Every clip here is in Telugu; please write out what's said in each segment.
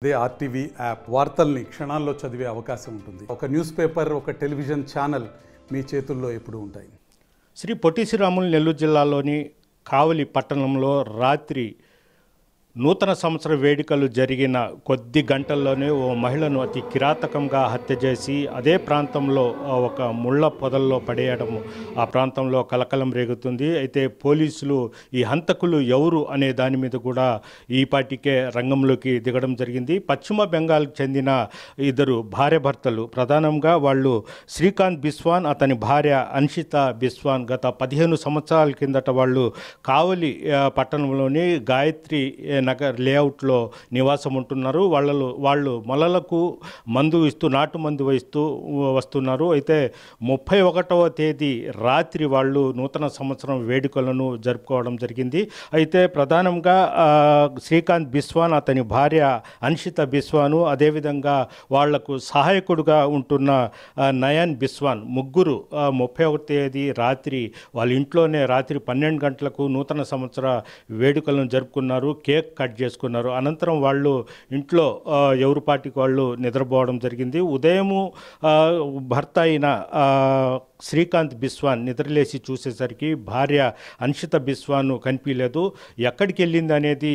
అదే ఆర్టీవీ యాప్ వార్తల్ని క్షణాల్లో చదివే అవకాశం ఉంటుంది. ఒక న్యూస్ పేపర్, ఒక టెలివిజన్ ఛానల్ మీ చేతుల్లో ఎప్పుడూ ఉంటాయి. శ్రీ పొట్టి శ్రీరాములు నెల్లూరు జిల్లాలోని కావలి పట్టణంలో రాత్రి నూతన సంవత్సర వేడుకలు జరిగిన కొద్ది గంటల్లోనే ఓ మహిళను అతి కిరాతకంగా హత్య చేసి అదే ప్రాంతంలో ఒక ముళ్ళ పొదల్లో పడేయడం ఆ ప్రాంతంలో కలకలం రేగుతుంది. అయితే పోలీసులు ఈ హంతకులు ఎవరు అనే దాని మీద కూడా ఈ పాటికే రంగంలోకి దిగడం జరిగింది. పశ్చిమ బెంగాల్కి చెందిన ఇద్దరు భార్యాభర్తలు, ప్రధానంగా వాళ్ళు శ్రీకాంత్ బిస్వాన్, అతని భార్య అన్షిత బిస్వాన్ గత 15 సంవత్సరాల కిందట వాళ్ళు కావలి పట్టణంలోని గాయత్రి నగర్ లేఅవుట్లో నివాసం ఉంటున్నారు. వాళ్ళు మొలలకు మందు ఇస్తూ, నాటు మందు ఇస్తూ వస్తున్నారు. అయితే 31వ తేదీ రాత్రి వాళ్ళు నూతన సంవత్సరం వేడుకలను జరుపుకోవడం జరిగింది. అయితే ప్రధానంగా శ్రీకాంత్ బిస్వాన్, అతని భార్య అన్షిత బిస్వాను, అదేవిధంగా వాళ్లకు సహాయకుడుగా ఉంటున్న నయన్ బిస్వాన్ ముగ్గురు 31వ తేదీ రాత్రి వాళ్ళ ఇంట్లోనే రాత్రి 12 గంటలకు నూతన సంవత్సర వేడుకలను జరుపుకున్నారు. కేక్ కట్ చేసుకున్నారు. అనంతరం వాళ్ళు ఇంట్లో ఎవరి పాటికి వాళ్ళు నిద్రపోవడం జరిగింది. ఉదయము భర్త అయిన శ్రీకాంత్ బిస్వాన్ నిద్రలేసి చూసేసరికి భార్య అన్షిత బిస్వాన్ కనిపించలేదు. ఎక్కడికి వెళ్ళింది అనేది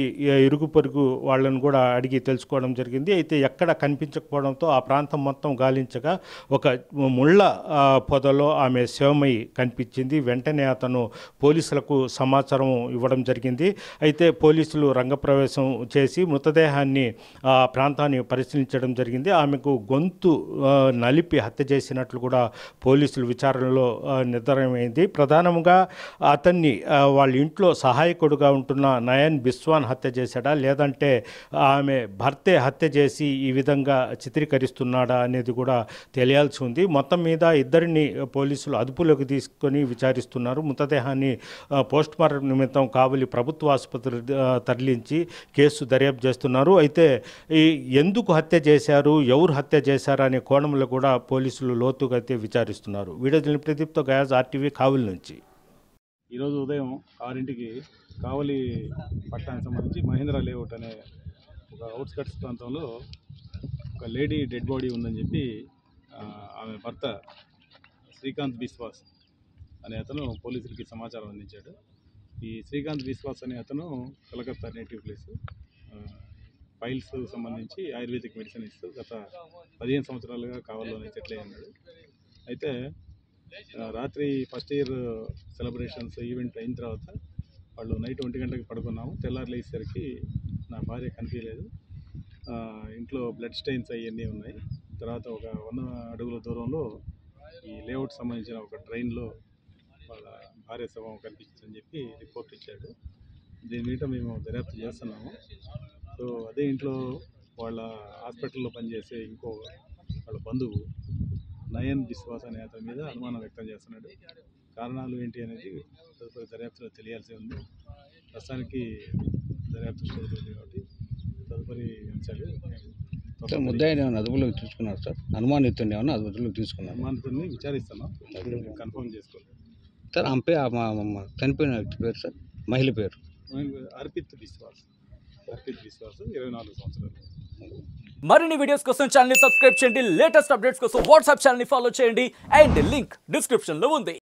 ఇరుగు పొరుగు వాళ్ళను కూడా అడిగి తెలుసుకోవడం జరిగింది. అయితే ఎక్కడ కనిపించకపోవడంతో ఆ ప్రాంతం మొత్తం గాలించగా ఒక ముళ్ళ పొదలో ఆమె శవమై కనిపించింది. వెంటనే అతను పోలీసులకు సమాచారం ఇవ్వడం జరిగింది. అయితే పోలీసులు రంగప్రవేశం చేసి మృతదేహాన్ని ఆ ప్రాంతాన్ని పరిశీలించడం జరిగింది. ఆమెకు గొంతు నలిపి హత్య చేసినట్లు కూడా పోలీసులు విచారణలో నిర్ధారణమైంది. ప్రధానంగా అతన్ని వాళ్ళ ఇంట్లో సహాయకుడుగా ఉంటున్న నయన్ బిస్వాన్ హత్య చేశాడా, లేదంటే ఆమె భర్తే హత్య చేసి ఈ విధంగా చిత్రీకరిస్తున్నాడా అనేది కూడా తెలియాల్సి ఉంది. మొత్తం మీద ఇద్దరిని పోలీసులు అదుపులోకి తీసుకొని విచారిస్తున్నారు. మృతదేహాన్ని పోస్ట్మార్టం నిమిత్తం కావలి ప్రభుత్వ ఆసుపత్రి తరలించి కేసు దర్యాప్తు చేస్తున్నారు. అయితే ఎందుకు హత్య చేశారు, ఎవరు హత్య చేశారు అనే కోణంలో కూడా పోలీసులు లోతుగా అయితే విచారిస్తున్నారు. వీడియో ప్రదీప్తో గయాజ్, ఆర్టీవీ కావలి నుంచి. ఈరోజు ఉదయం 6ంటికి కావలి పట్టణానికి సంబంధించి మహేంద్ర లేఅవుట్ అనే ఒక అవుట్స్కట్స్ ప్రాంతంలో ఒక లేడీ డెడ్ బాడీ ఉందని చెప్పి ఆమె భర్త శ్రీకాంత్ బిస్వాస్ అనే అతను పోలీసులకి సమాచారం అందించాడు. ఈ శ్రీకాంత్ బిస్వాస్ అనే అతను కలకత్తా నేటివ్ ప్లేస్, పైల్స్ సంబంధించి ఆయుర్వేదిక్ మెడిసిన్ ఇస్తూ గత 15 సంవత్సరాలుగా కావలిలోనే సెటిల్ అయి ఉన్నాడు. అయితే రాత్రి ఫస్ట్ ఇయర్ సెలబ్రేషన్స్ ఈవెంట్ అయిన తర్వాత వాళ్ళు నైట్ 1 గంటకి పడుకున్నాము. తెల్లారి లేచేసరికి నా భార్య కనిపించలేదు. ఇంట్లో బ్లడ్ స్టెయిన్స్ అవన్నీ ఉన్నాయి. తర్వాత ఒక 100 అడుగుల దూరంలో ఈ లేఅవుట్ సంబంధించిన ఒక ట్రైన్లో వాళ్ళ భార్య శవం కనిపించిందని చెప్పి రిపోర్ట్ ఇచ్చాడు. దీని మీద మేము దర్యాప్తు చేస్తున్నాము. సో అదే ఇంట్లో వాళ్ళ హాస్పిటల్లో పనిచేసే ఇంకో వాళ్ళ బంధువు నయన్ బిస్వాస్ అనే అతని మీద అనుమానం వ్యక్తం చేస్తున్నాడు. కారణాలు ఏంటి అనేది తదుపరి దర్యాప్తులో తెలియాల్సి ఉంది. ప్రస్తుతానికి దర్యాప్తు స్టేజ్లో ఉంది కాబట్టి తదుపరి అంశాలు ముద్దాయిని ఏమైనా అదుపులోకి తీసుకున్నారు సార్? అనుమానితుడిని ఏమైనా అదుపులోకి తీసుకున్నారు? అనుమానితుడిని విచారిస్తున్నాం, కన్ఫర్మ్ చేసుకోవాలి సార్. చనిపోయిన వ్యక్తి పేరు సార్, మహిళ పేరు అర్పిత్ బిస్వాస్ 24 సంవత్సరాలు. మరిన్ని వీడియోస్ కోసం ఛానల్ ని సబ్స్క్రైబ్ చేయండి. లేటెస్ట్ అప్డేట్స్ కోసం వాట్సాప్ ఛానల్ ని ఫాలో చేయండి. అండ్ లింక్ డిస్క్రిప్షన్ లో ఉంది.